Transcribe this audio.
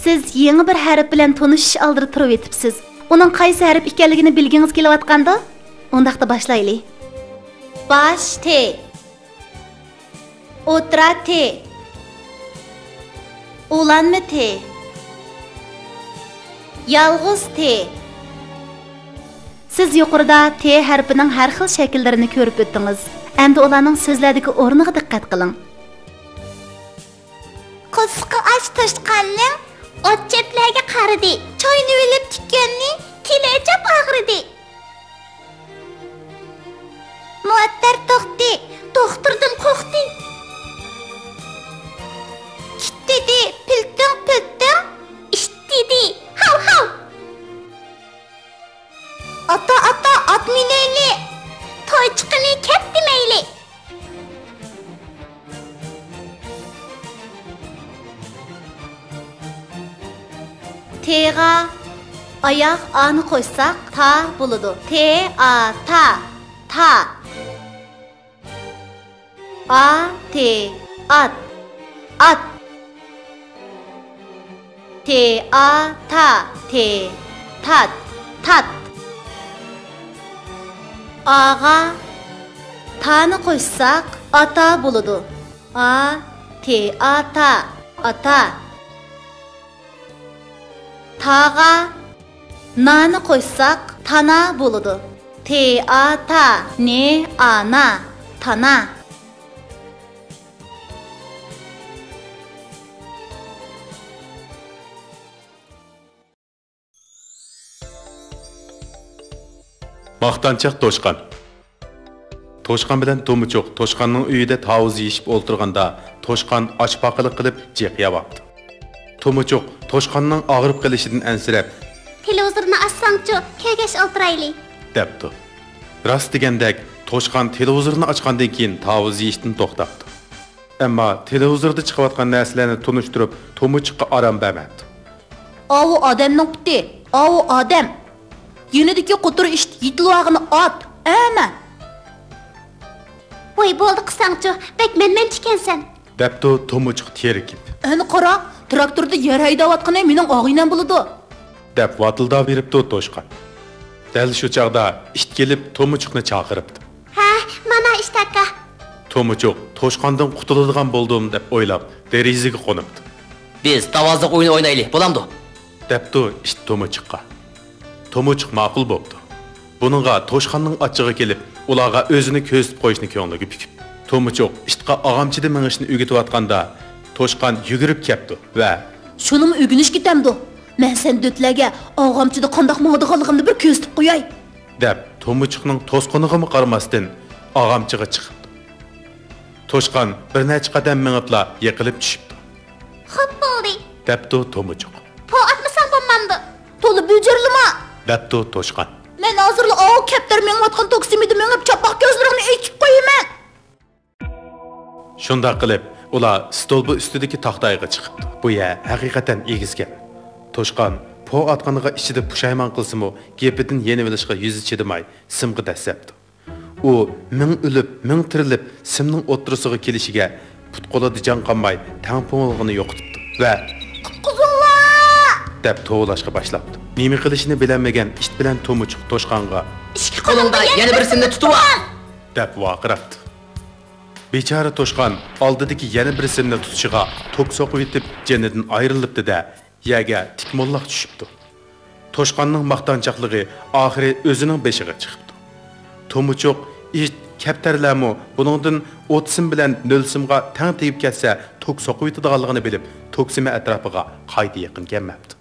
siz yeni bir harf bilan tanishish oldida turib etibsiz. Uning qaysi harf ekanligini bilgingiz kelayotganda, undaqda boshlaylik. Bosh T. O'tira T. Ulanma T. Yalg'iz T. Siz yuqorida T harfining har xil shakllarini ko'rib o'tdingiz. Endi ularning so'zlardagi o'rniga diqqat qiling. Qosqi och toshqanning ot chetlariga qaradi. Choyni olib tikkanni tilajab og'ridi. Muattar to'xti, doktordan qo'rqdi. Kitdi, piltim, ishtidi. Hav. Ata, at minayli. Toy chiqini ketdi mayli. T'ga oyoq ani qo'ysak, ta bo'ladi. Ta. A, T, at. T, A, ta, T, tat. A'ga ta'ni qo'ysak, ata bo'ladi. A, T, A, ta, ata. Ta'ga na'ni qo'ysak, tana bo'ladi. T, A, ta, ne, ana, tana. Maqtanchaq to'shqan. To'shqan bilan To'michoq to'shqanning uyida tavuz yeyishib o'ltirganda, to'shqan ochpaqiliq qilib jiq yabapti. To'michoq to'shqanning og'rib qolishidan ansirab, Televizorni assangchi, kegash o'tirayli, debdi. Rost degandek, to'shqan televizorni ochgandan keyin tavuz yeyishdan to'xtabdi. Ammo televizorda chiqayotgan narsalarni tunishtirib, To'michoqqa orom bermadi. Avu odamning puti, avu odam. Yunidagi qutur ish yitlog'ini ot, ama. Voy bo'ldi qisangchi, bek men chikansan. Debdi To'michoq terikib. Ani qara, traktorda yer haydayotgani mening og'inam bo'ladi. Deb vatildab beribdi to'shqan. Dal shu chaqda ish kelib To'michoqni chaqiribdi. Ha, mana ishtaka. To'michoq to'shqandan qutuladigan bo'ldim deb o'ylab, derazaga qo'nibdi. Biz tavozliq o'yin o'ynaylik, bo'lamdi? Debdi ish To'michoqqa. To'michoq ma'qul bo'pti. Buningga to'shqanning achchig'i kelib, ularga o'zini ko'zitib qo'yishni ko'ngliga pikib. To'michoq ishqa og'amchida mingishni o'rgatayotganda, to'shqan yugurib kelibdi va "Shunimi o'rganish ketamdi? Men sen do'tlarga og'amchida qandoq mo'dig'anligimni bir ko'zitib qo'yay" deb To'michoqning to'sqiniga qaramasdan og'amchiga chiqibdi. To'shqan bir necha qadam mingibla yiqilib tushibdi. Xo'p bo'ldi, debdi To'michoq. Po atmasam bo'lmamdi. To'la bujirlima, debdi to'shqan. Men hozirli o kaptar mengayotgan toksimida mengib chapoq ko'zlarini echib qo'yaman. Shunda qilib, ular stolbi ustidagi taxtayga chiqibdi. Bu yer haqiqatan egizgan. To'shqan po atqaniga ichida pushaymon qilsa-mu, gepidan yeni bilishga yuzi chidamay, simga dasabdi. U ming o'lib, ming tirilib, simning o'ttirisiga kelishiga put qo'lida jon qolmay, tampong'ini yo'qotibdi va Quzullar! deb to'lashga boshlabdi. Nima qilishini bilmagan ish bilan To'michoq to'shqanga Ikki qo'lingda yana birisini tutib ol, deb vaqirabdi. Bechora to'shqan oldidagi yana bir simni tutishiga tok soqib yetib, janidan ayrilibdi-da, yerga tikmollaq tushibdi. To'shqanning maqtanchaqligi oxiri o'zining beshiga chiqibdi. To'michoq ish kaptarlarmi buningdan 30 sim bilan 0 simga tang tegib ketsa, tok soqib yetadiganligini bilib, toksimi atrofiga qayta yaqin kelmabdi.